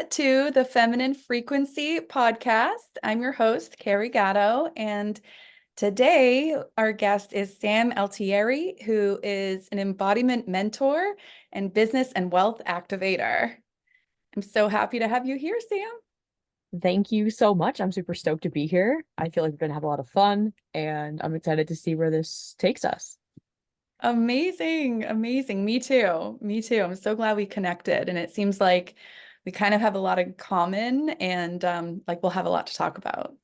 to the Feminine Frequency podcast. I'm your host, Carrie Gatto, and today our guest is Sam Altieri, who is an embodiment mentor and business and wealth activator. I'm so happy to have you here, Sam. Thank you so much. I'm super stoked to be here. I feel like we're going to have a lot of fun, and I'm excited to see where this takes us. Amazing, amazing. Me too. Me too. I'm so glad we connected, and it seems like we kind of have a lot in common, and like we'll have a lot to talk about.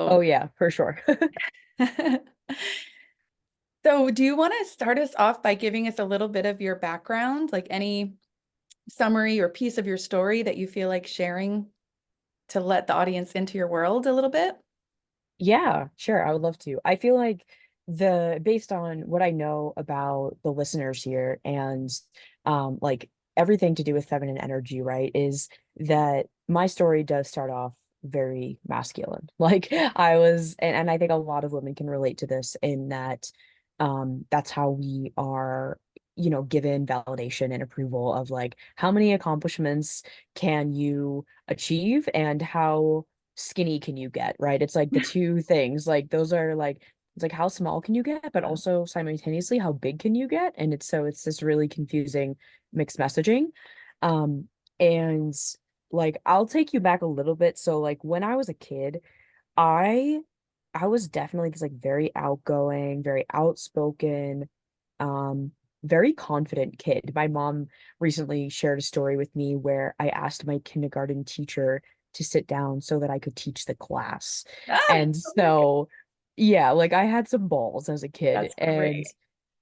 Oh So. yeah, for sure. So, do you want to start us off by giving us a little bit of your background, like any summary or piece of your story that you feel like sharing to let the audience into your world a little bit? Yeah, sure. I would love to. I feel like based on what I know about the listeners here and like everything to do with feminine energy, right, is that my story does start off very masculine. Like I was, and I think a lot of women can relate to this in that that's how we are, given validation and approval of like how many accomplishments can you achieve and how skinny can you get, right? It's like the two things. Like those are like it's like how small can you get, but also simultaneously how big can you get? And it's this really confusing mixed messaging. Um and like I'll take you back a little bit. So like when I was a kid, I I was definitely this like very outgoing, very outspoken, um, very confident kid. My mom recently shared a story with me where I asked my kindergarten teacher to sit down so that I could teach the class. Ah, And oh my God, so yeah, like I had some balls as a kid. that's And great.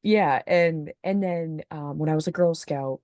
yeah, and then when I was a Girl Scout,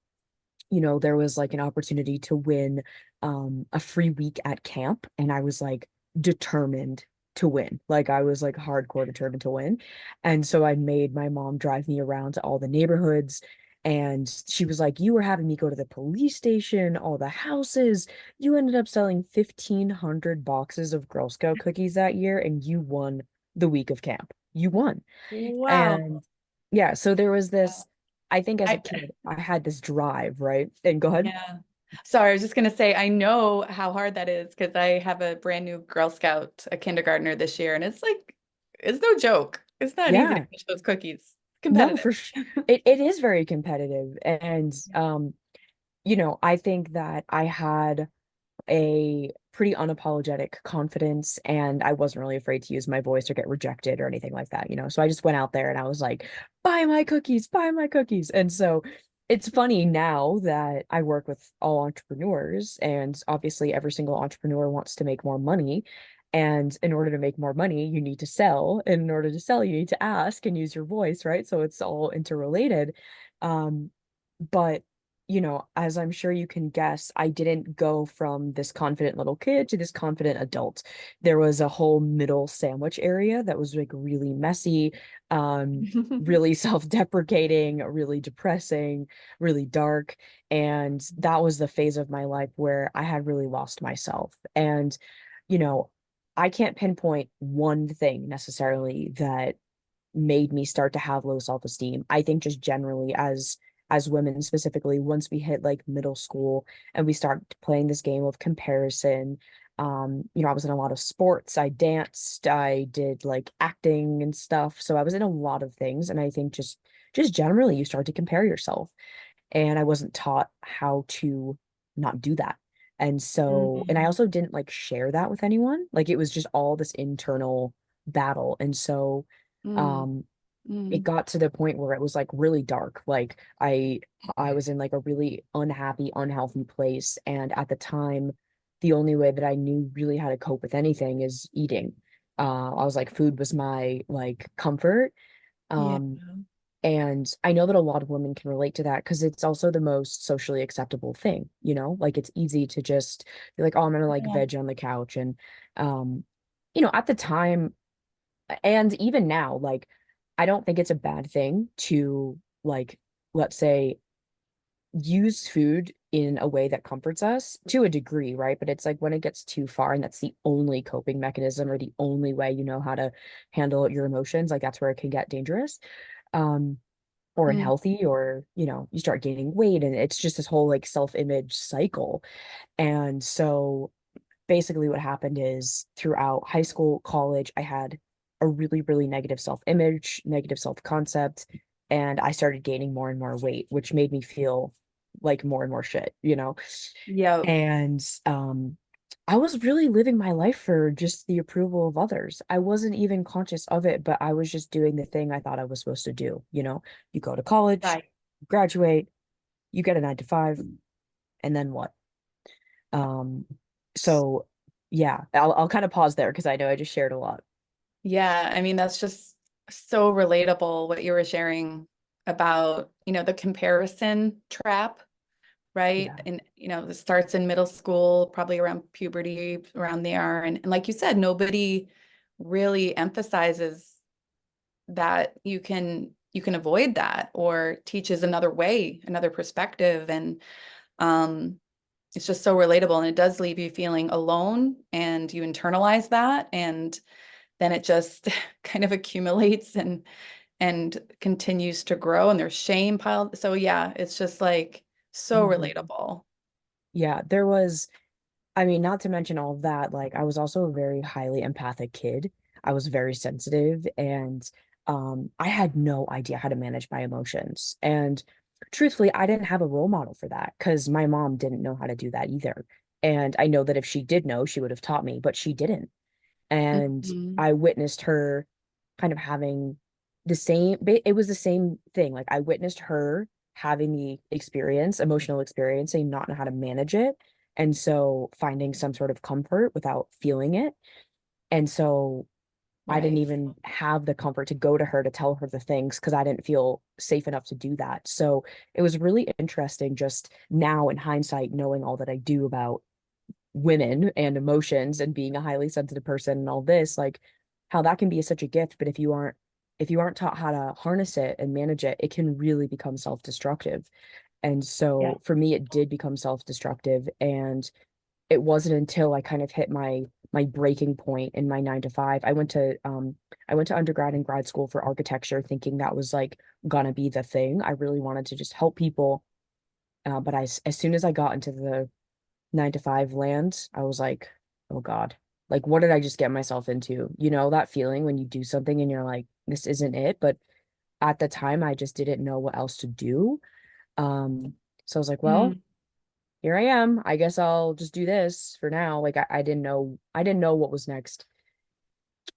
there was like an opportunity to win a free week at camp, and I was like determined to win. Like I was like hardcore determined to win. And so I made my mom drive me around to all the neighborhoods, and she was like, "You were having me go to the police station, all the houses. You ended up selling 1,500 boxes of Girl Scout cookies that year, and you won the week of camp. You won." Wow. And yeah, so there was this, I think as a I, kid, I had this drive, right? And go ahead. yeah. Sorry, I was just going to say, I know how hard that is because I have a brand new Girl Scout, a kindergartner this year, and it's like, it's no joke. It's not easy to Yeah, finish those cookies. no, Competitive. for sure. It is very competitive. And I think that I had a pretty unapologetic confidence, and I wasn't really afraid to use my voice or get rejected or anything like that. So I just went out there and I was like, buy my cookies, buy my cookies. And so it's funny now that I work with all entrepreneurs, and obviously every single entrepreneur wants to make more money. And in order to make more money, you need to sell. And in order to sell, you need to ask and use your voice, right? So it's all interrelated. But as I'm sure you can guess, I didn't go from this confident little kid to this confident adult. There was a whole middle sandwich area that was like really messy, really self-deprecating, really depressing, really dark. And that was the phase of my life where I had really lost myself. And, you know, I can't pinpoint one thing necessarily that made me start to have low self-esteem. I think just generally as women specifically, once we hit like middle school and we start playing this game of comparison, I was in a lot of sports, I danced, I did like acting and stuff. So I was in a lot of things. And I think just generally you start to compare yourself. And I wasn't taught how to not do that. And I Mhm. also didn't like share that with anyone. Like it was just all this internal battle. And so Mm, um it mm. got to the point where it was like really dark. Like I was in like a really unhappy, unhealthy place. And at the time, the only way that I knew really how to cope with anything is eating. I was like, food was my like comfort. Yeah. Um, and I know that a lot of women can relate to that because it's also the most socially acceptable thing. Like it's easy to just be like, oh, I'm gonna like Yeah. veg on the couch. And um, at the time, and even now, like I don't think it's a bad thing to like, let's say, use food in a way that comforts us to a degree, right? But it's like when it gets too far and that's the only coping mechanism or the only way you know how to handle your emotions, like that's where it can get dangerous. Um, or Mm. unhealthy, or you start gaining weight, and it's just this whole like self-image cycle. And so basically what happened is throughout high school, college, I had a really, really negative self-image, negative self-concept, and I started gaining more and more weight, which made me feel like more and more shit. Yeah. And I was really living my life for just the approval of others. I wasn't even conscious of it, but I was just doing the thing I thought I was supposed to do. You go to college, Right. graduate, you get a 9 to 5, and then what? Um, so yeah, I'll kind of pause there because I know I just shared a lot. Yeah, I mean, that's just so relatable what you were sharing about, the comparison trap, right? Yeah. And, it starts in middle school, probably around puberty, around there. And like you said, nobody really emphasizes that you can avoid that or teaches another way, another perspective. And um, it's just so relatable. And it does leave you feeling alone and you internalize that. And then it just kind of accumulates and continues to grow and there's shame piled. So yeah, it's just like so Mhm. relatable. Yeah, there was, I mean, not to mention all of that, like I was also a very highly empathic kid. I was very sensitive, and I had no idea how to manage my emotions. And truthfully, I didn't have a role model for that because my mom didn't know how to do that either. And I know that if she did know, she would have taught me, but she didn't. And Mhm. I witnessed her kind of having it was the same thing. Like I witnessed her having the experience, emotional experience, and not know how to manage it. And so finding some sort of comfort without feeling it. And so I didn't Right. even have the comfort to go to her to tell her the things because I didn't feel safe enough to do that. So it was really interesting just now in hindsight, knowing all that I do about women and emotions and being a highly sensitive person and all this, like how that can be such a gift, but if you aren't taught how to harness it and manage it, it can really become self-destructive. And Yeah. so for me, it did become self-destructive. And it wasn't until I kind of hit my breaking point in my 9 to 5. I went to undergrad and grad school for architecture, thinking that was like gonna be the thing. I really wanted to just help people. But as soon as I got into the 9 to 5 land, I was like, oh God, like what did I just get myself into? That feeling when you do something and you're like, this isn't it. But at the time, I just didn't know what else to do. Um, so I was like, well, Mm. here I am. I guess I'll just do this for now. Like I didn't know what was next.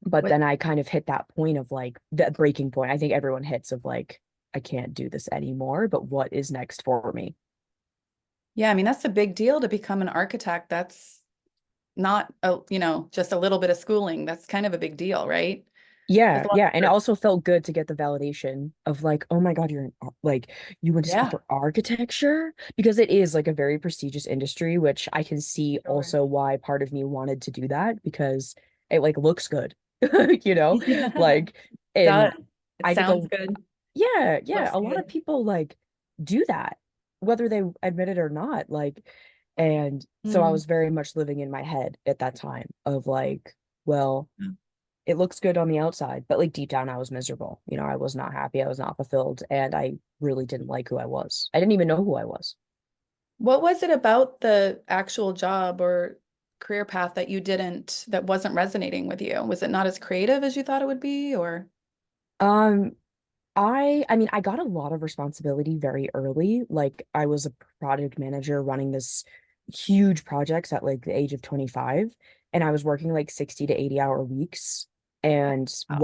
But What, then I kind of hit that point of like that breaking point. I think everyone hits of like, I can't do this anymore, but what is next for me? yeah, I mean, that's a big deal to become an architect. That's not just a little bit of schooling. That's kind of a big deal, right? That's Yeah, a lot yeah. of And it work. also felt good to get the validation of like, oh my God, like you went to school Yeah, for architecture because it is like a very prestigious industry, which I can see sure. also why part of me wanted to do that because it like looks good, you know? Yeah, Like, it does. and It I think sounds good, yeah, looks a lot of good. people like do that, whether they admit it or not. Like, and so I Mm. was very much living in my head at that time of like, well, it looks good on the outside, but like deep down, I was miserable. I was not happy. I was not fulfilled. And I really didn't like who I was. I didn't even know who I was. What was it about the actual job or career path that wasn't resonating with you? Was it not as creative as you thought it would be, or? Um, I mean, I got a lot of responsibility very early. Like I was a project manager running this huge projects at like the age of 25, and I was working like 60 to 80 hour weeks and Oh.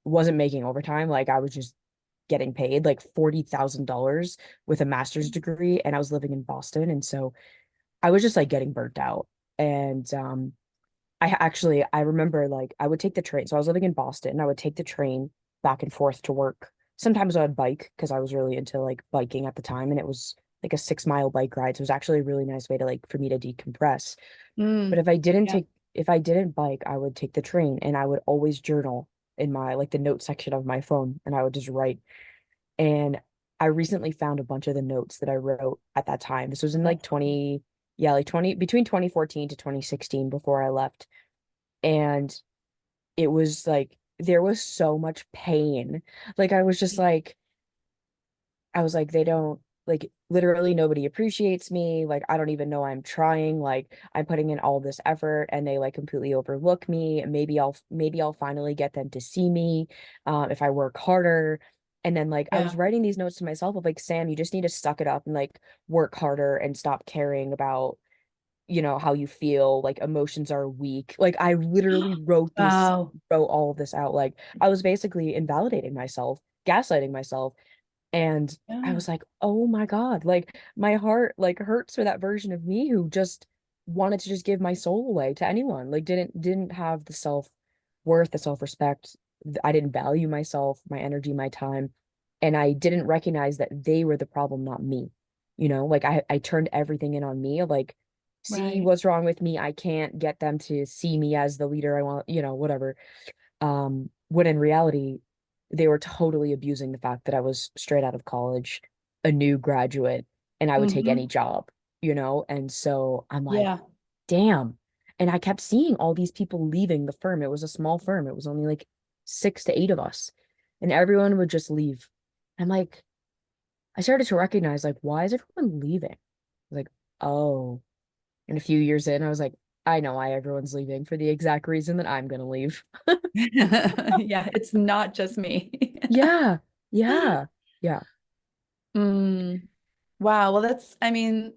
wasn't making overtime. Like I was just getting paid like $40,000 with a master's degree, and I was living in Boston. And so I was just like getting burnt out. And I remember like I would take the train. So I was living in Boston. I would take the train back and forth to work. Sometimes I would bike because I was really into like biking at the time, and it was like a 6 mile bike ride. So it was actually a really nice way to like for me to decompress. But Mm. Yeah. if I didn't bike, I would take the train, and I would always journal in my like the note section of my phone, and I would just write. And I recently found a bunch of the notes that I wrote at that time. This was in like That's 20, yeah, like 20, between 2014 to 2016 before I left. And it was like, there was so much pain. Like, I was just like, I was like, they don't, like, literally nobody appreciates me. Like, I don't even know I'm trying. Like, I'm putting in all this effort and they like completely overlook me. Maybe I'll finally get them to see me if I work harder. And then like I Yeah. was writing these notes to myself of like, Sam, you just need to suck it up and like work harder and stop caring about, how you feel. Like emotions are weak. Like I literally Wow. wrote all of this out. Like I was basically invalidating myself, gaslighting myself. And I Yeah. was like, oh my God, like my heart like hurts for that version of me who just wanted to just give my soul away to anyone. Like didn't have the self-worth, the self-respect. I didn't value myself, my energy, my time. And I didn't recognize that they were the problem, not me. Like I turned everything in on me, like, see Right. what's wrong with me. I can't get them to see me as the leader I want, whatever. When in reality, they were totally abusing the fact that I was straight out of college, a new graduate, and I would take any Hmm. job. And so I'm like, Yeah. damn. And I kept seeing all these people leaving the firm. It was a small firm. It was only like 6 to 8 of us, and everyone would just leave. I'm like, I started to recognize, like, why is everyone leaving? Like, oh, and a few years in, I was like, I know why everyone's leaving, for the exact reason that I'm gonna leave. Yeah, it's not just me. Yeah, yeah, yeah, Mm. Wow. Well, I mean,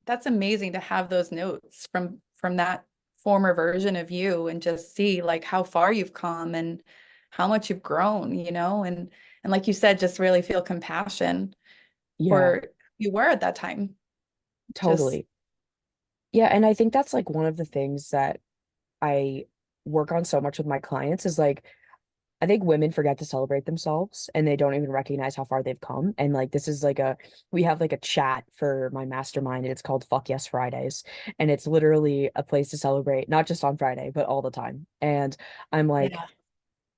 that's amazing to have those notes from that former version of you and just see like how far you've come and how much you've grown, and like you said, just really feel compassion yeah, for who you were at that time. Just totally. Yeah, and I think that's like one of the things that I work on so much with my clients is like, I think women forget to celebrate themselves and they don't even recognize how far they've come. And like, this is like we have like a chat for my mastermind and it's called Fuck Yes Fridays. And it's literally a place to celebrate, not just on Friday, but all the time. And I'm like, yeah,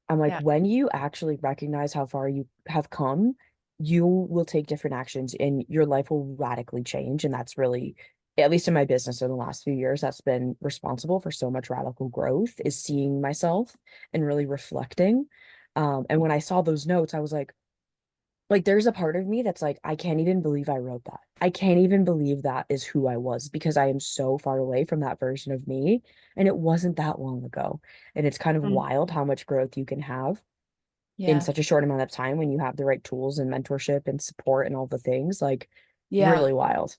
I'm like, yeah, when you actually recognize how far you have come, you will take different actions and your life will radically change. And that's really, at least in my business in the last few years, that's been responsible for so much radical growth is seeing myself and really reflecting. And when I saw those notes, I was like, there's a part of me that's like, I can't even believe I wrote that. I can't even believe that is who I was because I am so far away from that version of me. And it wasn't that long ago. And it's kind of mm, wild how much growth you can have in yeah, such a short amount of time when you have the right tools and mentorship and support and all the things. Like, yeah. really wild.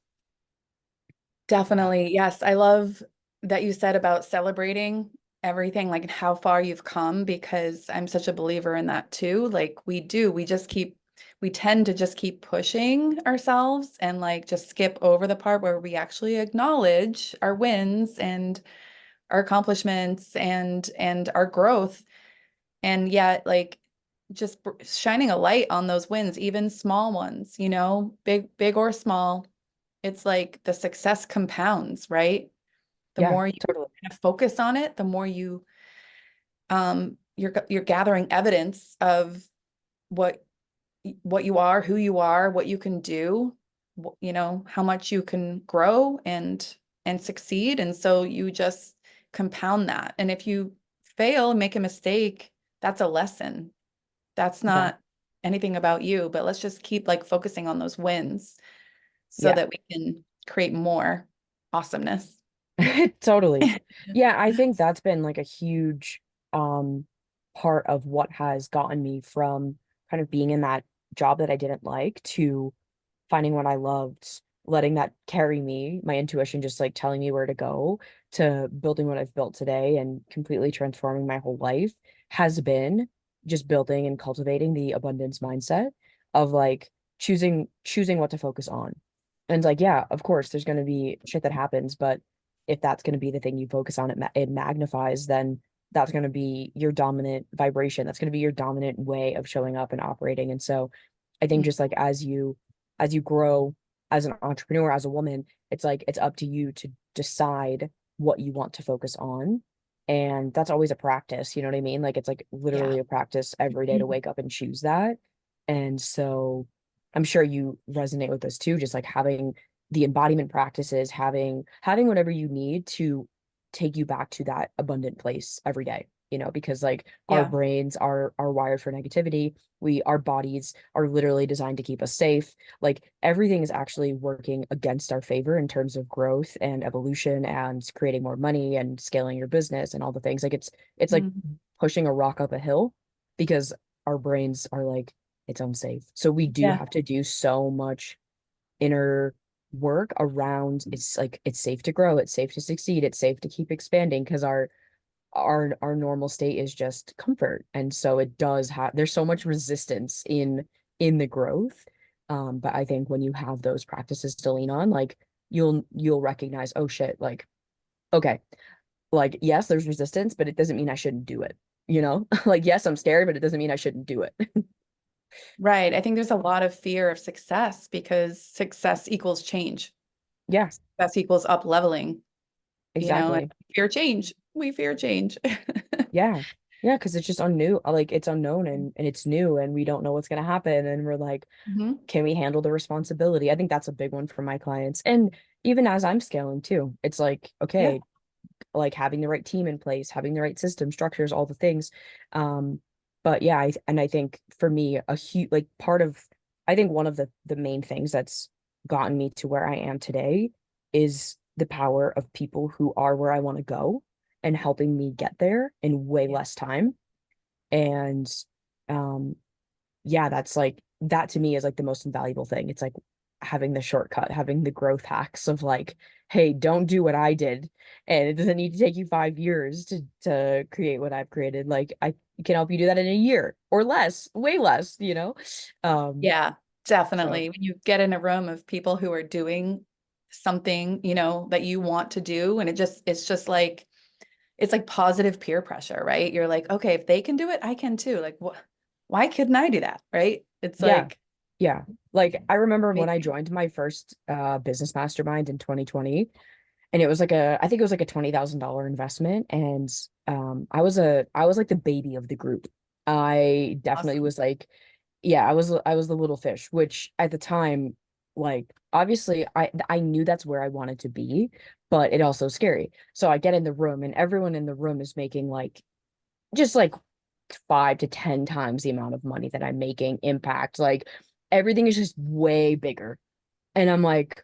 Definitely. Yes. I love that you said about celebrating everything, like how far you've come, because I'm such a believer in that too. Like we tend to just keep pushing ourselves and like just skip over the part where we actually acknowledge our wins and our accomplishments and our growth. And yet, like, just shining a light on those wins, even small ones, big or small, it's like the success compounds, right? The Yeah, more you totally. kind of focus on it, the more you're gathering evidence of what what you are, who you are, what you can do, how much you can grow and succeed. And so you just compound that. And if you fail and make a mistake, that's a lesson. That's Yeah. not anything about you, but let's just keep like focusing on those wins so Yeah. that we can create more awesomeness. Totally. Yeah, I think that's been like a huge um part of what has gotten me from kind of being in that job that I didn't like to finding what I loved, letting that carry me, my intuition just like telling me where to go, to building what I've built today and completely transforming my whole life has been just building and cultivating the abundance mindset of like choosing what to focus on. And like, yeah, of course, there's going to be shit that happens, but if that's going to be the thing you focus on, it magnifies, then that's going to be your dominant vibration. That's going to be your dominant way of showing up and operating. And so I think just like as you grow as an entrepreneur, as a woman, it's like it's up to you to decide what you want to focus on. And that's always a practice, you know what I mean? Like it's like Yeah. literally a practice every day to wake up and choose that. And so I'm sure you resonate with this too, just like having the embodiment practices, having whatever you need to take you back to that abundant place every day, because like our Yeah. brains are wired for negativity. Our bodies are literally designed to keep us safe. Like everything is actually working against our favor in terms of growth and evolution and creating more money and scaling your business and all the things. Like it's like Mhm. pushing a rock up a hill because our brains are like it's unsafe. So we do Yeah. have to do so much inner work around it's like it's safe to grow, it's safe to succeed, it's safe to keep expanding because our normal state is just comfort. And so it does have there's so much resistance in the growth. But I think when you have those practices to lean on, like you'll recognize, oh shit, like okay, like yes, there's resistance, but it doesn't mean I shouldn't do it, you know? Like yes, I'm scared, but it doesn't mean I shouldn't do it. Right. I think there's a lot of fear of success because success equals change. Yeah, Success equals up leveling, and exactly. we fear change. We fear change. Yeah. Yeah, because it's just unknown, like it's unknown and it's new and we don't know what's gonna happen. And we're like, Mhm. can we handle the responsibility? I think that's a big one for my clients. And even as I'm scaling too, it's like, Yeah. okay, like having the right team in place, having the right system structures, all the things. Um, but yeah, I think for me, a huge like part of I think one of the main things that's gotten me to where I am today is the power of people who are where I want to go and helping me get there in way Yeah. less time. And um yeah, that's like that to me is like the most invaluable thing. It's like having the shortcut, having the growth hacks of like, hey, don't do what I did. And it doesn't need to take you 5 years to create what I've created. Like I can help you do that in a year or less, way less, you know? Um, Yeah, so definitely. When you get in a room of people who are doing something, that you want to do, and it's like positive peer pressure, right? You're like, okay, if they can do it, I can too. Like, why couldn't I do that? Right? It's yeah. like Yeah. Like I remember when I amazing. joined my first business mastermind in 2020. And it was like I think it was like a $20,000 investment. And I was like the baby of the group. I definitely Awesome. was like, yeah, I was the little fish, which at the time, like obviously I knew that's where I wanted to be, but it also scary. So I get in the room and everyone in the room is making like just like 5 to 10 times the amount of money that I'm making impact. Like everything is just way bigger. And I'm like,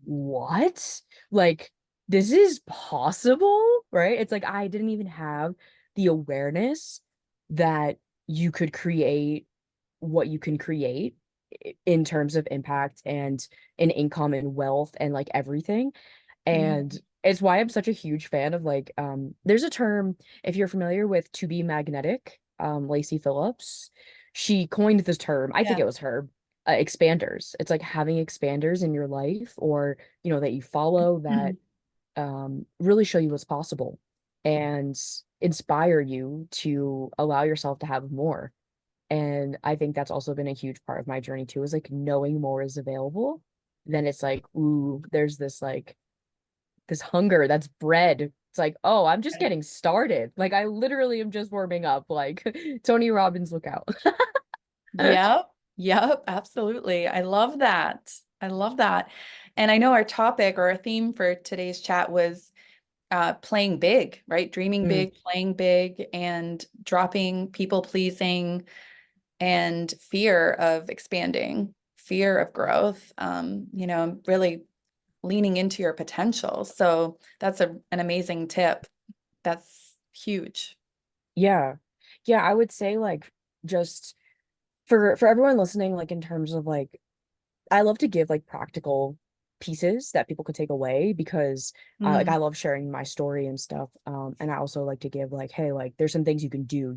what? Like, this is possible, right? It's like I didn't even have the awareness that you could create what you can create in terms of impact and in income and wealth and like everything. And Mhm. it's why I'm such a huge fan of like there's a term if you're familiar with to be magnetic, Lacey Phillips, she coined this term. I think Yeah. it was her. Expanders. It's like having expanders in your life or that you follow that really show you what's possible and inspire you to allow yourself to have more. And I think that's also been a huge part of my journey too, is like knowing more is available. Then it's like, ooh, there's this like this hunger that's bred. It's like, oh, I'm just getting started. Like I literally am just warming up. Like Tony Robbins, look out. Yep. Yep. Absolutely. I love that. I love that. And I know our topic or our theme for today's chat was playing big, right? Dreaming Mm, big, playing big, and dropping people pleasing and fear of expanding, fear of growth, really leaning into your potential. So that's an amazing tip. That's huge. yeah. Yeah, I would say like just for everyone listening, like in terms of like I love to give like practical pieces that people could take away because like I Mm, love sharing my story and stuff. And I also like to give like, hey, like there's some things you can do,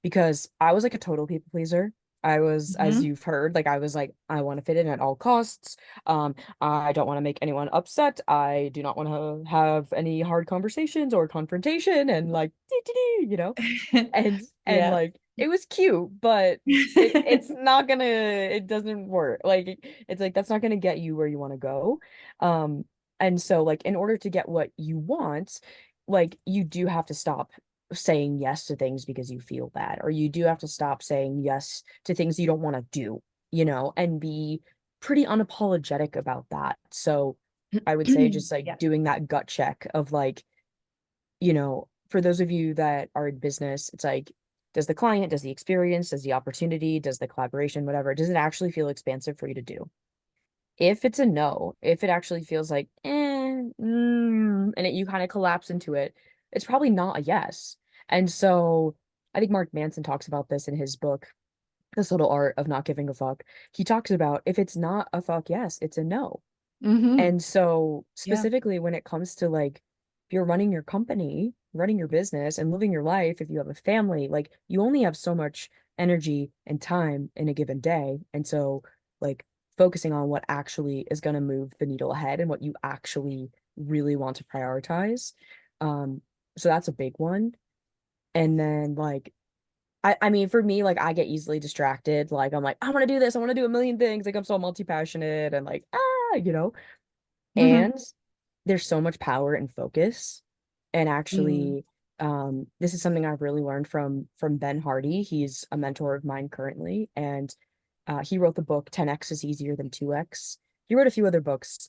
because I was like a total people pleaser. I was, as mhm. you've heard, like I was like, I want to fit in at all costs. I don't want to make anyone upset. I do not want to have any hard conversations or confrontation and like, and Yeah. like it was cute, but it's not gonna it doesn't work. Like it's like that's not gonna get you where you want to go. Um and so like in order to get what you want, like you do have to stop saying yes to things because you feel bad, or you do have to stop saying yes to things you don't want to do, and be pretty unapologetic about that. So I would say just like Yeah. doing that gut check of like, you know, for those of you that are in business, it's like, does the client, does the experience, does the opportunity, does the collaboration, whatever, does it actually feel expansive for you to do? If it's a no, if it actually feels like, and you kind of collapse into it, it's probably not a yes. And so I think Mark Manson talks about this in his book, This Little Art of Not Giving a Fuck. He talks about if it's not a fuck yes, it's a no. Mm-hmm. And so Yeah. specifically when it comes to like if you're running your company, running your business and living your life, if you have a family, like you only have so much energy and time in a given day. And so like focusing on what actually is going to move the needle ahead and what you actually really want to prioritize. Um, so that's a big one. And then like I mean for me, like I get easily distracted. Like I'm like, I want to do this, I want to do a million things. Like I'm so multi-passionate and like, Mm-hmm. and there's so much power and focus. And Mm. actually, this is something I've really learned from Ben Hardy. He's a mentor of mine currently, and he wrote the book 10x is easier than 2x. He wrote a few other books,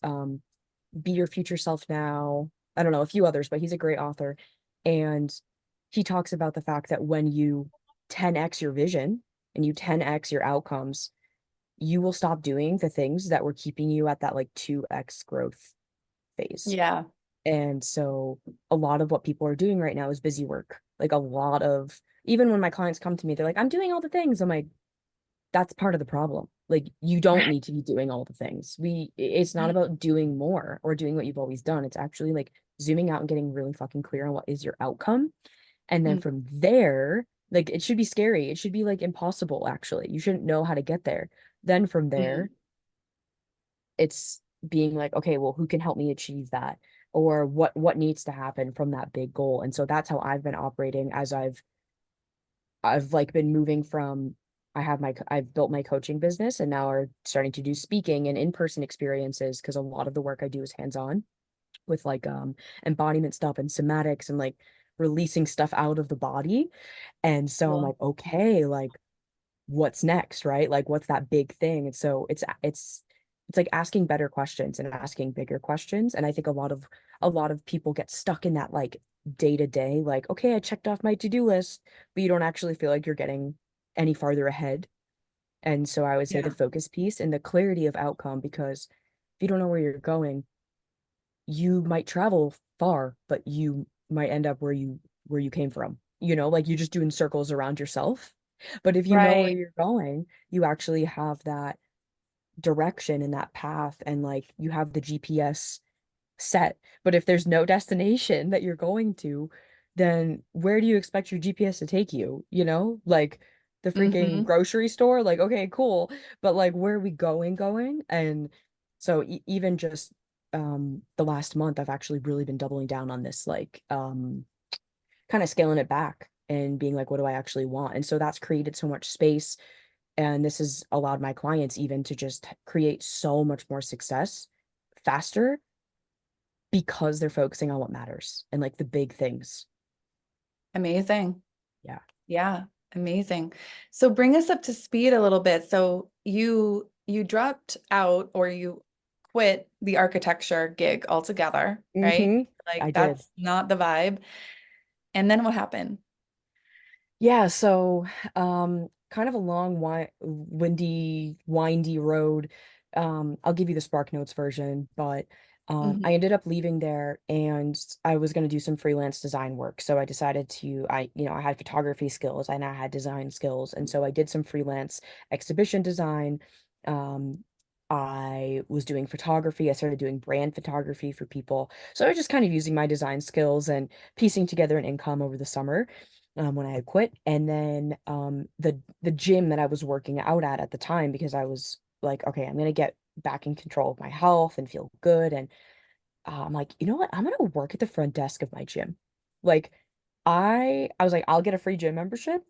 Be Your Future Self Now. I don't know, a few others, but he's a great author. And he talks about the fact that when you 10x your vision and you 10x your outcomes, you will stop doing the things that were keeping you at that like 2x growth phase. Yeah. And so a lot of what people are doing right now is busy work. Like a lot of, even when my clients come to me, they're like, I'm doing all the things. I'm like, that's part of the problem. Like you don't Right. need to be doing all the things. It's not about doing more or doing what you've always done. It's actually like zooming out and getting really fucking clear on what is your outcome. And then Mm. from there, like it should be scary. It should be like impossible, actually. You shouldn't know how to get there. Then from there, Mm. it's being like, okay, well, who can help me achieve that? Or what needs to happen from that big goal? And so that's how I've been operating as I've like been moving from I've built my coaching business and now are starting to do speaking and in-person experiences because a lot of the work I do is hands-on with like embodiment stuff and somatics and like releasing stuff out of the body. And so I'm Cool. like, okay, like what's next, right? Like what's that big thing? And so it's like asking better questions and asking bigger questions. And I think a lot of people get stuck in that like day to day, like, okay, I checked off my to-do list, but you don't actually feel like you're getting any farther ahead. And so I would say the Yeah. focus piece and the clarity of outcome, because if you don't know where you're going, you might travel far, but you might end up where you came from. Like you're just doing circles around yourself. But if you know where Right. you're going, you actually have that direction and that path, and like you have the GPS set. But if there's no destination that you're going to, then where do you expect your GPS to take you? Like the freaking Mm-hmm. grocery store, like, okay, cool. But like, where are we going? And so even just the last month, I've actually really been doubling down on this, like kind of scaling it back and being like, what do I actually want? And so that's created so much space. And this has allowed my clients even to just create so much more success faster because they're focusing on what matters and like the big things. Amazing. Yeah. Yeah. Amazing. So bring us up to speed a little bit. So you dropped out or you quit the architecture gig altogether, right? Hmm. I Like did. that's not the vibe. And then what happened? Yeah, so kind of a long, windy, windy road. I'll give you the Spark Notes version, but I Hmm. ended up leaving there and I was going to do some freelance design work. So I decided I had photography skills and I had design skills. And so I did some freelance exhibition design. Um, I was doing photography. I started doing brand photography for people. So I was just kind of using my design skills and piecing together an income over the summer when I had quit. And then the gym that I was working out at the time, because I was like, okay, I'm gonna get back in control of my health and feel good. And I'm like, you know what? I'm gonna work at the front desk of my gym. Like I was like, I'll get a free gym membership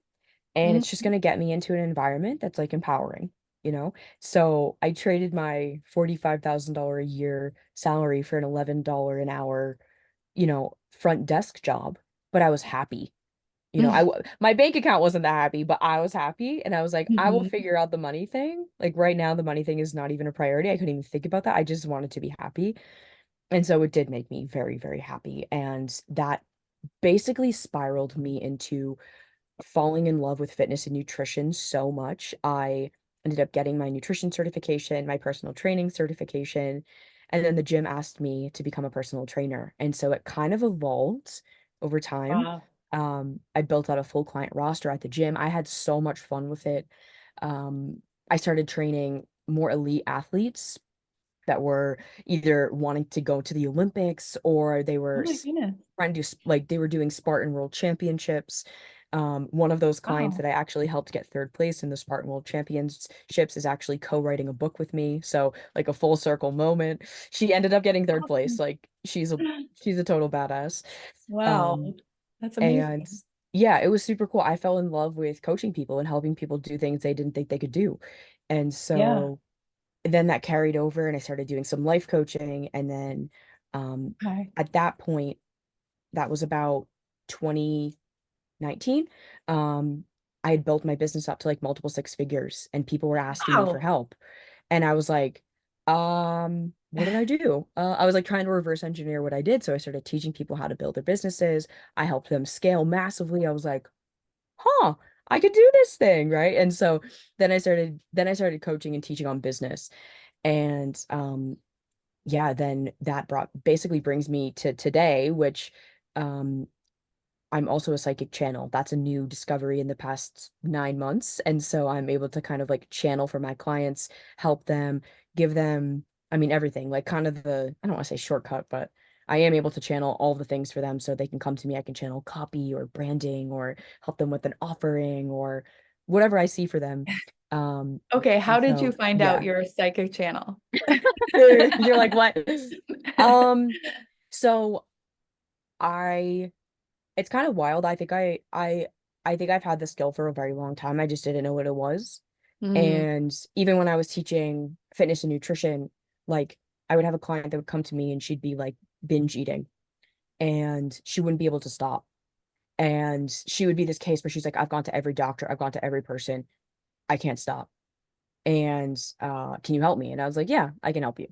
and it's just Hmm. gonna get me into an environment that's like empowering, you know? So I traded my $45,000 a year salary for an $11 an hour, front desk job, but I was happy. My bank account wasn't that happy, but I was happy. And I was like, I will Hmm. figure out the money thing. Like right now, the money thing is not even a priority. I couldn't even think about that. I just wanted to be happy. And so it did make me very, very happy. And that basically spiraled me into falling in love with fitness and nutrition so much. I ended up getting my nutrition certification, my personal training certification, and then the gym asked me to become a personal trainer. And so it kind of evolved over time. Wow. I built out a full client roster at the gym. I had so much fun with it. I started training more elite athletes that were either wanting to go to the Olympics or they Oh were my goodness. trying to do like they were doing Spartan World Championships. One of those clients that Wow. I actually helped get third place in the Spartan World Championships is actually co-writing a book with me. So like a full circle moment. She ended up getting third place. Awesome. Like she's a total badass. Wow. Um, That's and amazing. yeah, it was super cool. I fell in love with coaching people and helping people do things they didn't think they could do. And Yeah. so then that carried over and I started doing some life coaching. And then Okay. at that point, that was about 2019. I had built my business up to like multiple six figures and people were asking me for Wow. help. And I was like, what did I do? I was like trying to reverse engineer what I did. So I started teaching people how to build their businesses. I helped them scale massively. I was like, huh, I could do this thing, right? And so then I started coaching and teaching on business. And yeah, then that brought basically brings me to today, which um I'm also a psychic channel. That's a new discovery in the past 9 months. And so I'm able to kind of like channel for my clients, help them, give them, I mean, everything, like kind of I don't want to say shortcut, but I am able to channel all the things for them so they can come to me. I can channel copy or branding or help them with an offering or whatever I see for them. Um, Okay, how and did you so, find out yeah. your psychic channel? You're like, what? Um, so I it's kind of wild. I think I've had the skill for a very long time. I just didn't know what it was. Mm, And even when I was teaching fitness and nutrition, like I would have a client that would come to me and she'd be like binge eating and she wouldn't be able to stop. And she would be this case where she's like, I've gone to every doctor, I've gone to every person, I can't stop. And can you help me? And I was like, yeah, I can help you.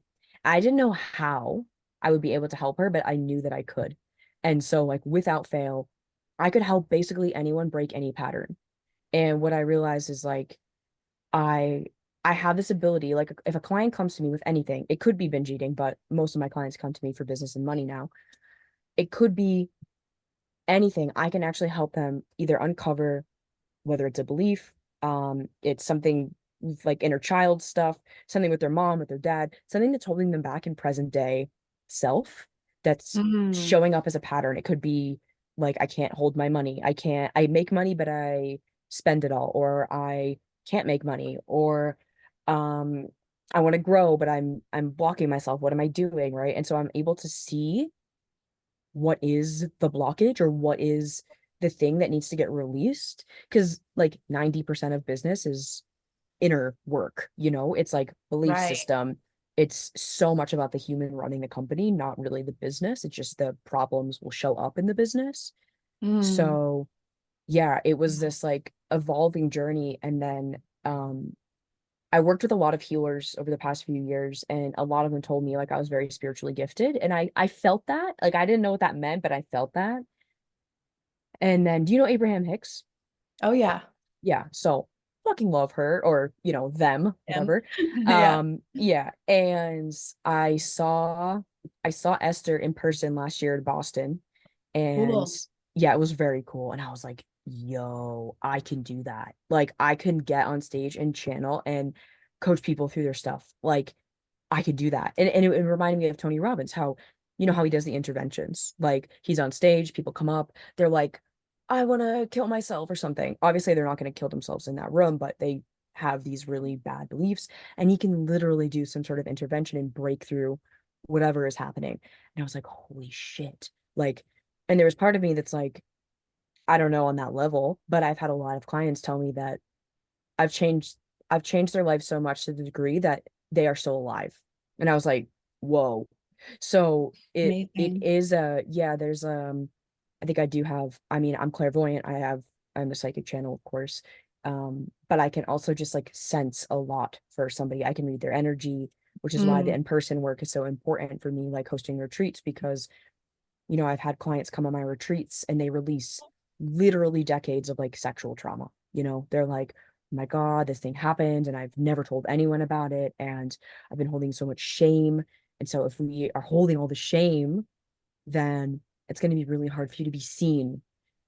I didn't know how I would be able to help her, but I knew that I could. And so like without fail, I could help basically anyone break any pattern. And what I realized is like I I have this ability, like if a client comes to me with anything, it could be binge eating, but most of my clients come to me for business and money now. It could be anything. I can actually help them either uncover whether it's a belief, it's something with like inner child stuff, something with their mom, with their dad, something that's holding them back in present day self that's mm, showing up as a pattern. It could be like I can't hold my money. I make money, but I spend it all, or I can't make money, or um I want to grow, but I'm blocking myself. What am I doing? Right. And so I'm able to see what is the blockage or what is the thing that needs to get released because like 90% of business is inner work, it's like belief right. system. It's so much about the human running the company, not really the business. It's just the problems will show up in the business. Mm, So yeah, it was this like evolving journey. And then I worked with a lot of healers over the past few years, and a lot of them told me like I was very spiritually gifted. And I felt that. Like I didn't know what that meant, but I felt that. And then do you know Abraham Hicks? oh yeah. Yeah, so fucking love her or them, Him. whatever. Yeah. Yeah, and I saw Esther in person last year in Boston, and Cool. yeah, it was very cool. And I was like, yo, I can do that. Like I can get on stage and channel and coach people through their stuff. Like I could do that. And it reminded me of Tony Robbins, how how he does the interventions. Like he's on stage, people come up, they're like, I want to kill myself or something. Obviously, they're not going to kill themselves in that room, but they have these really bad beliefs. And he can literally do some sort of intervention and break through whatever is happening. And I was like, holy shit. Like, and there was part of me that's like, I don't know on that level, but I've had a lot of clients tell me that I've changed I've changed their life so much to the degree that they are still alive. And I was like, whoa. So it Amazing. is yeah, there's I think I do have, I mean, I'm clairvoyant. I'm a psychic channel, of course. But I can also just like sense a lot for somebody. I can read their energy, which is why the Mm, in-person work is so important for me, like hosting retreats, because I've had clients come on my retreats and they release literally decades of like sexual trauma. They're like, oh my God, this thing happened and I've never told anyone about it. And I've been holding so much shame. And so if we are holding all the shame, then it's going to be really hard for you to be seen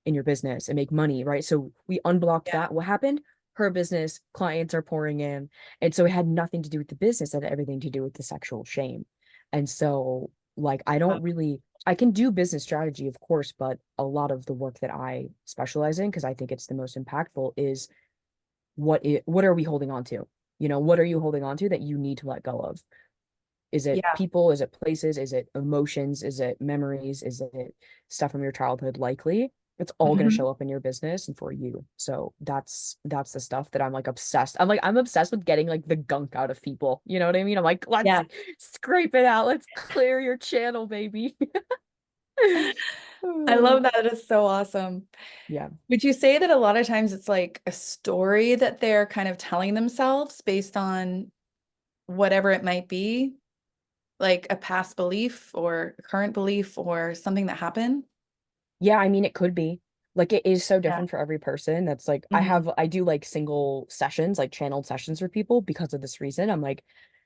in your business and make money, right? So we unblocked Yeah. that. What happened? Her business, clients are pouring in. And so it had nothing to do with the business, it had everything to do with the sexual shame. And so, like, I can do business strategy, of course, but a lot of the work that I specialize in, because I think it's the most impactful, is what are we holding on to? What are you holding on to that you need to let go of? Is it Yeah. people? Is it places? Is it emotions? Is it memories? Is it stuff from your childhood? Likely, it's all going to Mhm. show up in your business and for you. So that's the stuff that I'm like obsessed. I'm obsessed with getting like the gunk out of people. You know what I mean? I'm like, let's Yeah. scrape it out. Let's clear your channel, baby. I love that. It is so awesome. Yeah, Would you say that a lot of times it's like a story that they're kind of telling themselves based on whatever it might be, like a past belief or a current belief or something that happened? yeah. I mean, it could be like it is so Yeah. different for every person. That's like Mhm. I do like single sessions, like channeled sessions for people because of this reason. I'm like,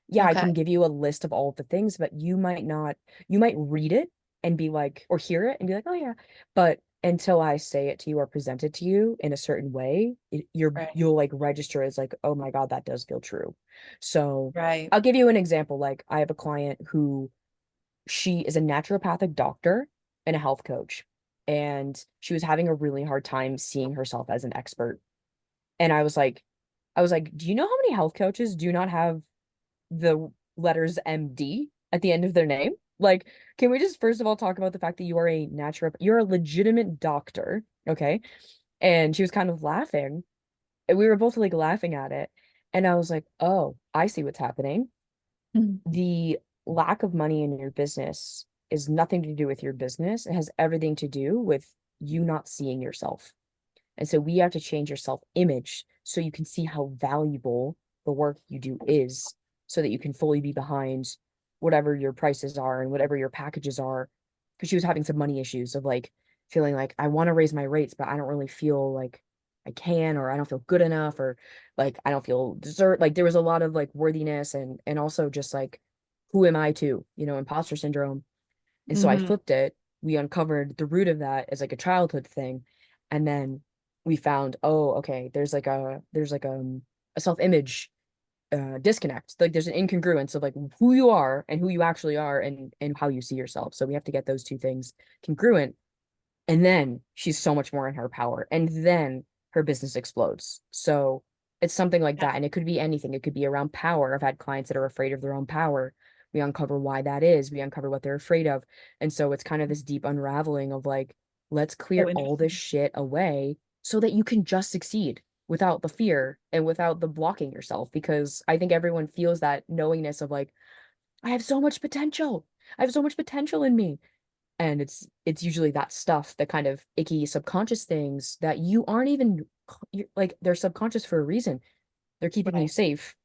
yeah, I Okay. can give you a list of all of the things, but you might not, you might read it and be like, or hear it and be like, oh yeah. But until I say it to you or present it to you in a certain way, Right. you'll like register as like, oh my God, that does feel true. So Right. I'll give you an example. Like I have a client who she is a naturopathic doctor and a health coach. And she was having a really hard time seeing herself as an expert. And I was like, do you know how many health coaches do not have the letters MD at the end of their name? Like, can we just first of all talk about the fact that you're a legitimate doctor, okay? And she was kind of laughing. And we were both like laughing at it. And I was like, oh, I see what's happening. Mhm. The lack of money in your business is nothing to do with your business. It has everything to do with you not seeing yourself. And so we have to change your self-image so you can see how valuable the work you do is, so that you can fully be behind whatever your prices are and whatever your packages are. Because she was having some money issues of like feeling like I want to raise my rates, but I don't really feel like I can, or I don't feel good enough, or like I don't feel desert. Like there was a lot of like worthiness and also just like who am I to, imposter syndrome. And so I Mhm. flipped it. We uncovered the root of that as like a childhood thing. And then we found, oh, okay, there's like a self-image disconnect. Like there's an incongruence of like who you are and who you actually are and how you see yourself. So we have to get those two things congruent. And then she's so much more in her power. And then her business explodes. So it's something like Yeah. that. And it could be anything. It could be around power. I've had clients that are afraid of their own power. We uncover why that is. We uncover what they're afraid of. And so it's kind of this deep unraveling of like, let's So clear all this interesting. shit away so that you can just succeed without the fear and without the blocking yourself. Because I think everyone feels that knowingness of like, I have so much potential. I have so much potential in me. And it's usually that stuff, the kind of icky subconscious things that you aren't even like they're subconscious for a reason. They're keeping you Right. safe,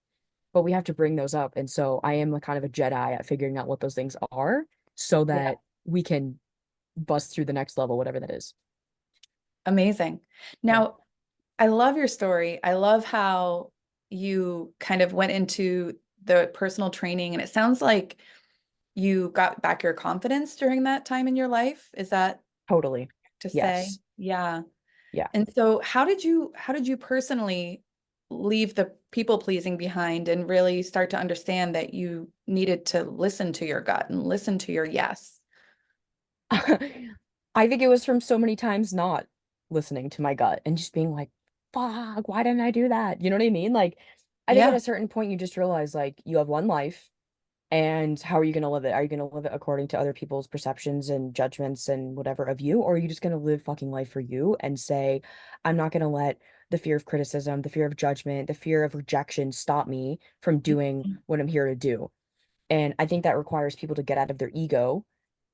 but we have to bring those up. And so I am like kind of a Jedi at figuring out what those things are so Yeah. that we can bust through the next level, whatever that is. Amazing. Yeah, Now, I love your story. I love how you kind of went into the personal training, and it sounds like you got back your confidence during that time in your life. Is that totally. to say? Yes. Yeah. Yeah. And so how did you personally leave the people pleasing behind and really start to understand that you needed to listen to your gut and listen to your yes? I think it was from so many times not listening to my gut and just being like, fuck, why didn't I do that? You know what I mean? Like, I think at Yeah. a certain point you just realize like you have one life. And how are you going to live it? Are you going to live it according to other people's perceptions and judgments and whatever of you? Or are you just going to live fucking life for you and say, I'm not going to let the fear of criticism, the fear of judgment, the fear of rejection stop me from doing Mhm. what I'm here to do? And I think that requires people to get out of their ego,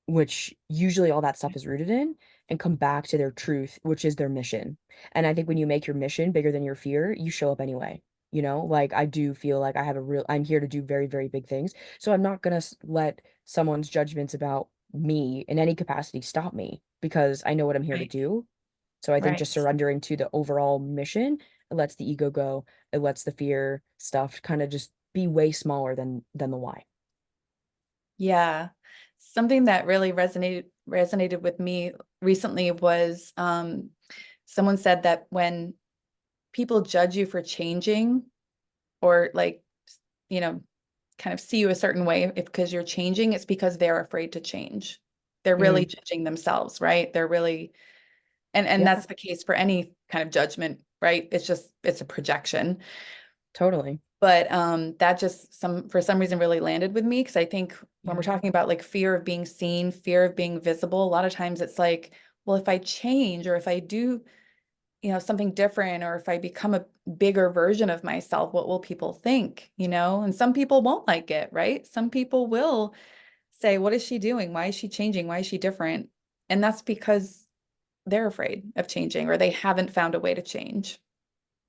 which usually all that stuff is rooted in, and come back to their truth, which is their mission. And I think when you make your mission bigger than your fear, you show up anyway. Like I do feel like I'm here to do very, very big things. So I'm not gonna let someone's judgments about me in any capacity stop me because I know what I'm here to Right. do. So I think Right. just surrendering to the overall mission, it lets the ego go. It lets the fear stuff kind of just be way smaller than the why. Yeah. Something that really resonated with me recently was someone said that when people judge you for changing or like, you know, kind of see you a certain way if because you're changing, it's because they're afraid to change. They're really Mm, judging themselves, right? They're really and yeah, that's the case for any kind of judgment, right? It's just it's a projection. totally. But that just some for some reason really landed with me because I think when we're Yeah. talking about like fear of being seen, fear of being visible, a lot of times it's like, well, if I change or if I do, something different or if I become a bigger version of myself, what will people think, And some people won't like it, right? Some people will say, what is she doing? Why is she changing? Why is she different? And that's because they're afraid of changing or they haven't found a way to change.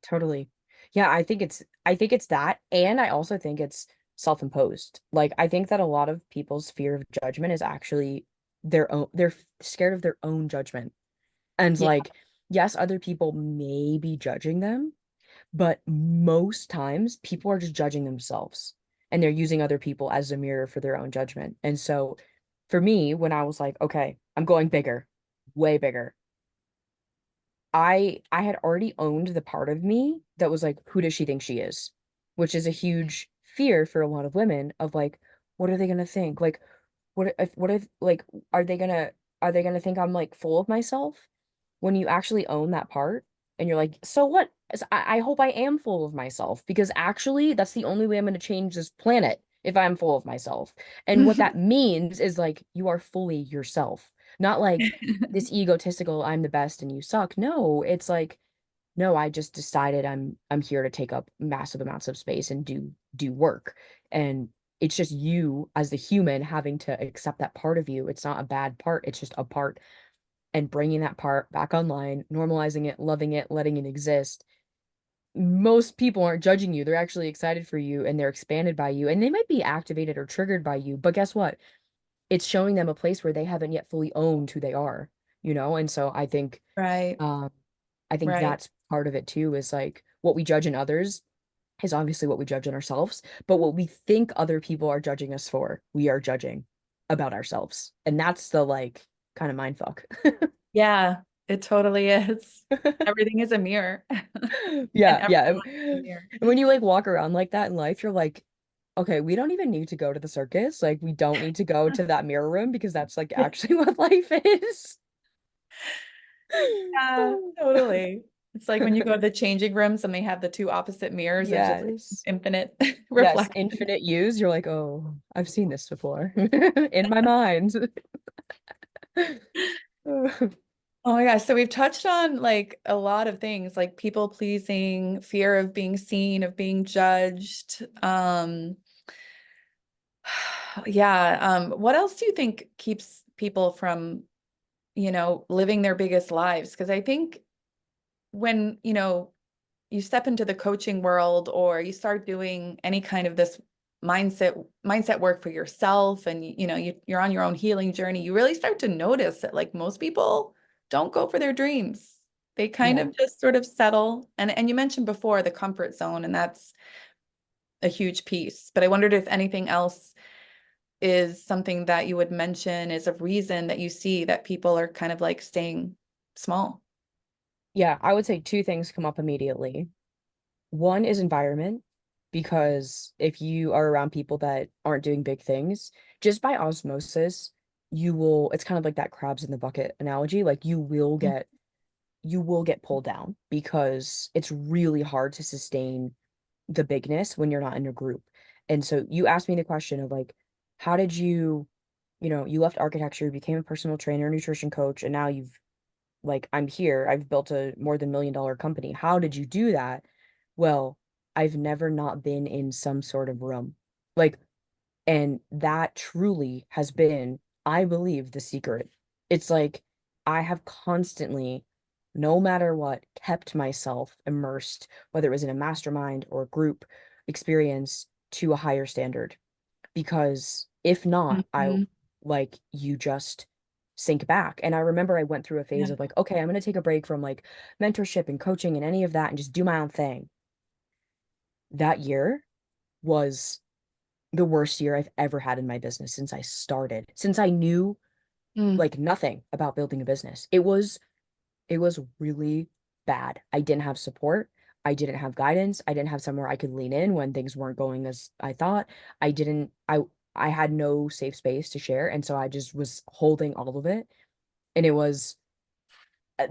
Totally. Yeah, I think it's that, and I also think it's self-imposed. Like I think that a lot of people's fear of judgment is actually their own, they're scared of their own judgment. And Yeah. like, yes, other people may be judging them, but most times people are just judging themselves and they're using other people as a mirror for their own judgment. And so for me, when I was like, okay, I'm going bigger, way bigger, I had already owned the part of me that was like, who does she think she is? Which is a huge fear for a lot of women of like, what are they gonna think? Like, what if like are they gonna think I'm like full of myself? When you actually own that part and you're like, so what? I hope I am full of myself because actually that's the only way I'm gonna change this planet if I'm full of myself. And what that means is like you are fully yourself. Not like this egotistical, I'm the best and you suck. No, it's like, no, I just decided I'm here to take up massive amounts of space and do work. And it's just you as the human having to accept that part of you. It's not a bad part, it's just a part. And bringing that part back online, normalizing it, loving it, letting it exist. Most people aren't judging you. They're actually excited for you and they're expanded by you. And they might be activated or triggered by you. But guess what? It's showing them a place where they haven't yet fully owned who they are, you know? And so Right, um, I think right. that's part of it too, is like what we judge in others is obviously what we judge in ourselves, but what we think other people are judging us for, we are judging about ourselves. And that's the like kind of mind fuck. Yeah, it totally is. Everything is a mirror, and Yeah, yeah. everyone is a mirror. And when you like walk around like that in life, you're like, okay, we don't even need to go to the circus. Like, we don't need to go to that mirror room because that's like Yeah, actually what life is. yeah, totally. It's like when you go to the changing rooms and they have the two opposite mirrors, there's just like Yes. infinite Yes, reflection. infinite use. You're like, oh, I've seen this before in my mind. Oh my gosh. So we've touched on like a lot of things like people pleasing, fear of being seen, of being judged. Yeah. What else do you think keeps people from, living their biggest lives? Because I think when, you step into the coaching world or you start doing any kind of this mindset work for yourself and you're on your own healing journey, you really start to notice that like most people don't go for their dreams. They kind Yeah. of just sort of settle. And you mentioned before the comfort zone, and that's a huge piece. But I wondered if anything else is something that you would mention is a reason that you see that people are kind of like staying small. Yeah, I would say two things come up immediately. One is environment, because if you are around people that aren't doing big things, just by osmosis, it's kind of like that crabs in the bucket analogy. Like you will get pulled down because it's really hard to sustain the bigness when you're not in a group. And so you asked me the question of like, how did you left architecture, became a personal trainer, nutrition coach, and now I'm here. I've built a more than $1 million company. How did you do that? Well, I've never not been in some sort of room. Like, and that truly has been, I believe, the secret. It's like I have constantly, no matter what, kept myself immersed, whether it was in a mastermind or a group experience, to a higher standard. Because if not, Mhm. like you just sink back. And I remember I went through a phase Yeah. of like, okay, I'm going to take a break from like mentorship and coaching and any of that and just do my own thing. That year was the worst year I've ever had in my business since I started, since I knew Mm, like nothing about building a business. It was really bad. I didn't have support. I didn't have guidance. I didn't have somewhere I could lean in when things weren't going as I thought. I didn't I had no safe space to share, and so I just was holding all of it. And it was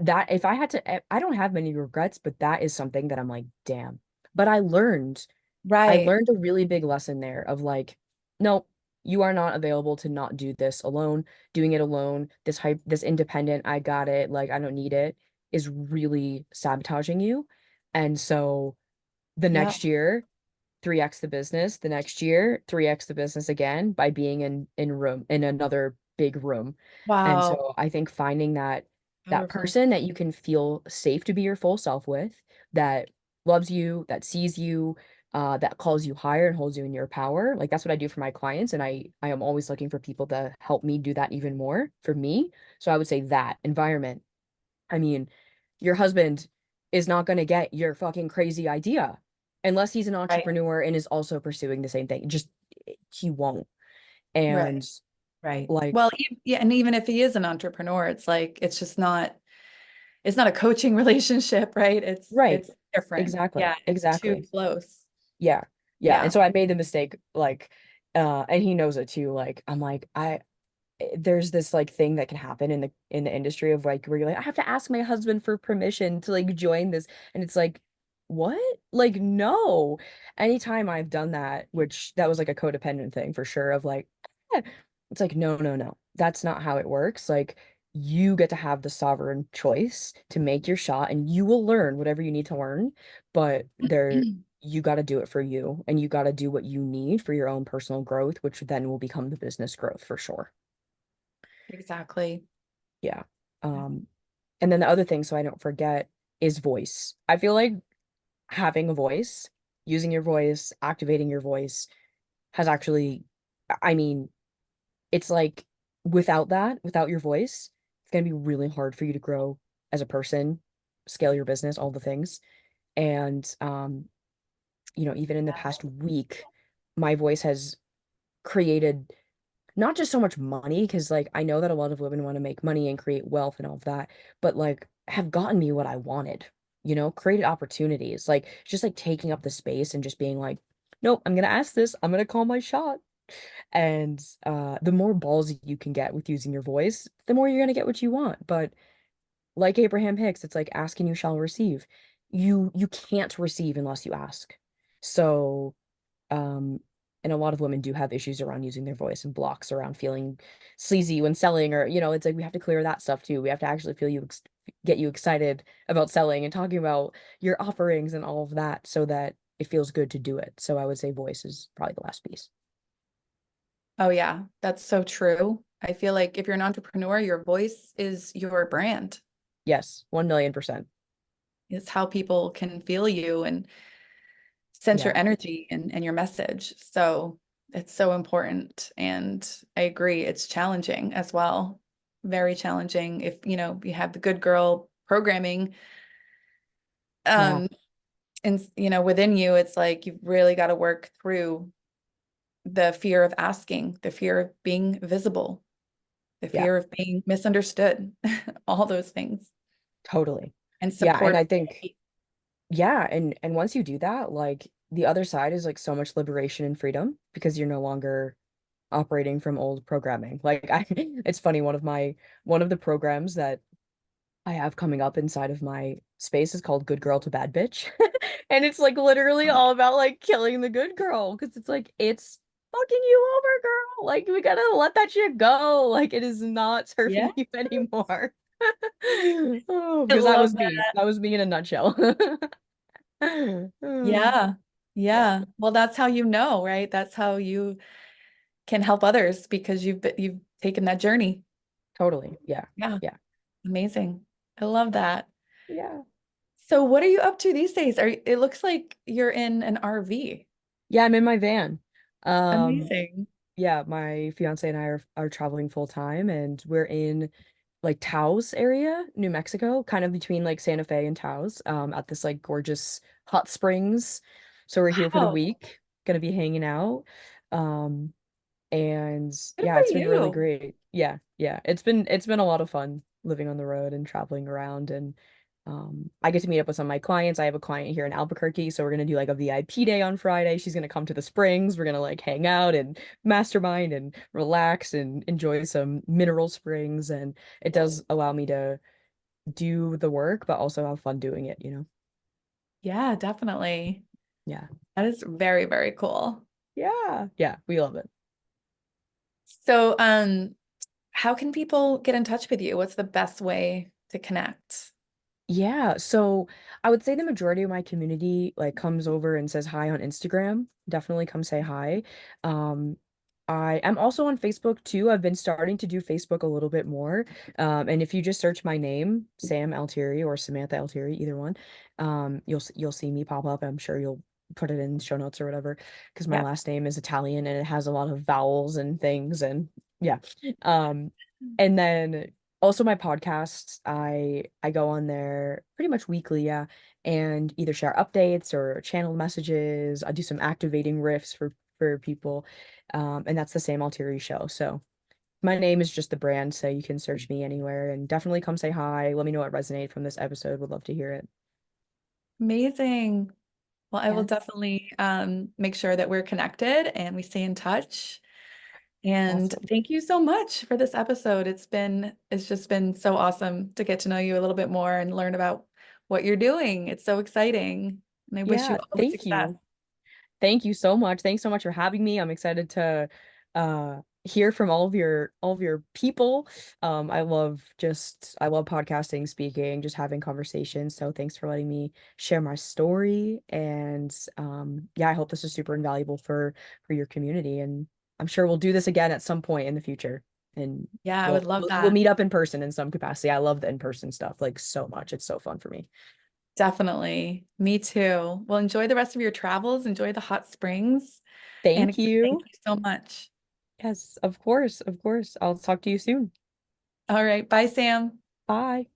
that if I had to I don't have many regrets, but that is something that I'm like, damn. But I right. learned a really big lesson there of like, no, you are not available to not do this alone. Doing it alone, this independent, I got it, like I don't need it, is really sabotaging you. And so the Yeah. next year, 3x the business, the next year, 3x the business again by being in another big room. And Wow. so I think finding that Powerful. person that you can feel safe to be your full self with, that loves you, that sees you, that calls you higher and holds you in your power. Like that's what I do for my clients. And I am always looking for people to help me do that even more for me. So I would say that environment. I mean, your husband is not going to get your fucking crazy idea unless he's an Right. entrepreneur and is also pursuing the same thing. Just he won't. Right. And Right. like, Well, yeah, and even if he is an entrepreneur, it's like it's not a coaching relationship, right? right, It's different. Yeah, exactly, it's too exactly. close. Yeah. Yeah. And Yeah. so I made the mistake, like, and he knows it too. Like, I'm like, there's this like thing that can happen in the industry of like where you're like, I have to ask my husband for permission to like join this. And it's like, what? Like, no. Anytime I've done that, which that was like a codependent thing for sure, of like, eh, it's like, no, no, no. That's not how it works. Like, you get to have the sovereign choice to make your shot and you will learn whatever you need to learn. But you got to do it for you and you got to do what you need for your own personal growth, which then will become the business growth for sure. Exactly. Yeah. Um, and then the other thing, so I don't forget, is voice. I feel like having a voice, using your voice, activating your voice has actually, I mean, it's like without that, without your voice, it's gonna be really hard for you to grow as a person, scale your business, all the things. And even in the past week, my voice has created not just so much money, because like I know that a lot of women want to make money and create wealth and all of that, but like have gotten me what I wanted, created opportunities, like just like taking up the space and just being like, nope, I'm gonna ask this, I'm gonna call my shot. And the more balls you can get with using your voice, the more you're gonna get what you want. But like Abraham Hicks, it's like ask and you shall receive. You can't receive unless you ask. So um, and a lot of women do have issues around using their voice and blocks around feeling sleazy when selling, or, it's like we have to clear that stuff too. We have to actually get you excited about selling and talking about your offerings and all of that so that it feels good to do it. So I would say voice is probably the last piece. Oh yeah, that's so true. I feel like if you're an entrepreneur, your voice is your brand. Yes, 1,000,000%. It's how people can feel you and sense Yeah, your energy and your message. So it's so important. And I agree, it's challenging as well. Very challenging if, you have the good girl programming, yeah, um, and within you, it's like you've really got to work through the fear of asking, the fear of being visible, the yeah, fear of being misunderstood, all those things, totally. and Yeah, and support. I think yeah, and once you do that, like the other side is like so much liberation and freedom because you're no longer operating from old programming. Like it's funny, one of the programs that I have coming up inside of my space is called Good Girl to Bad Bitch. And it's like literally all about like killing the good girl because it's like it's fucking you over, girl. Like we gotta let that shit go. Like it is not Yeah, serving you anymore. Oh, I because that love was me. that. That was me in a nutshell. Yeah. Yeah, Yeah. Well, that's how you know, right? That's how you can help others because you've taken that journey. totally. Yeah. Yeah. Yeah. Amazing. I love that. Yeah. So what are you up to these days? It looks like you're in an RV. Yeah, I'm in my van. Um, Amazing. yeah, my fiance and I are traveling full time, and we're in like Taos area, New Mexico, kind of between like Santa Fe and Taos, at this like gorgeous hot springs. So we're here for the Wow, week, gonna be hanging out. Um, and good yeah, for it's been really you. great. Yeah, yeah. It's been a lot of fun living on the road and traveling around, and I get to meet up with some of my clients. I have a client here in Albuquerque, so we're gonna do like a VIP day on Friday. She's gonna come to the springs. We're gonna like hang out and mastermind and relax and enjoy some mineral springs, and it does allow me to do the work but also have fun doing it, you know? Yeah, definitely. Yeah. That is very, very cool. Yeah. Yeah, we love it. So, how can people get in touch with you? What's the best way to connect? Yeah, so I would say the majority of my community like comes over and says hi on Instagram. Definitely come say hi. Um, I am also on Facebook too. I've been starting to do Facebook a little bit more. And if you just search my name, Sam Altieri or Samantha Altieri, either one, you'll see me pop up. I'm sure you'll put it in show notes or whatever, because my Yeah. last name is Italian and it has a lot of vowels and things and yeah. Um, and then also my podcasts, I go on there pretty much weekly, yeah, and either share updates or channel messages. I do some activating riffs for people. And that's the Sam Altieri show. So my name is just the brand, so you can search me anywhere and definitely come say hi. Let me know what resonated from this episode. Would love to hear it. Amazing. Well, I will Yes. definitely make sure that we're connected and we stay in touch. And Awesome. thank you so much for this episode. It's just been so awesome to get to know you a little bit more and learn about what you're doing. It's so exciting. And I wish you Yeah, all the thank success. you. Thank you so much. Thanks so much for having me. I'm excited to hear from all of your people. I love podcasting, speaking, just having conversations. So thanks for letting me share my story. And yeah, I hope this is super invaluable for your community. And I'm sure we'll do this again at some point in the future. And Yeah, I would we'll love we'll, we'll that. meet up in person in some capacity. I love the in-person stuff like so much. It's so fun for me. Definitely. Me too. Well, enjoy the rest of your travels. Enjoy the hot springs. And Thank again, thank you. you so much. Yes, of course, of course. I'll talk to you soon. All right. Bye, Sam. Bye.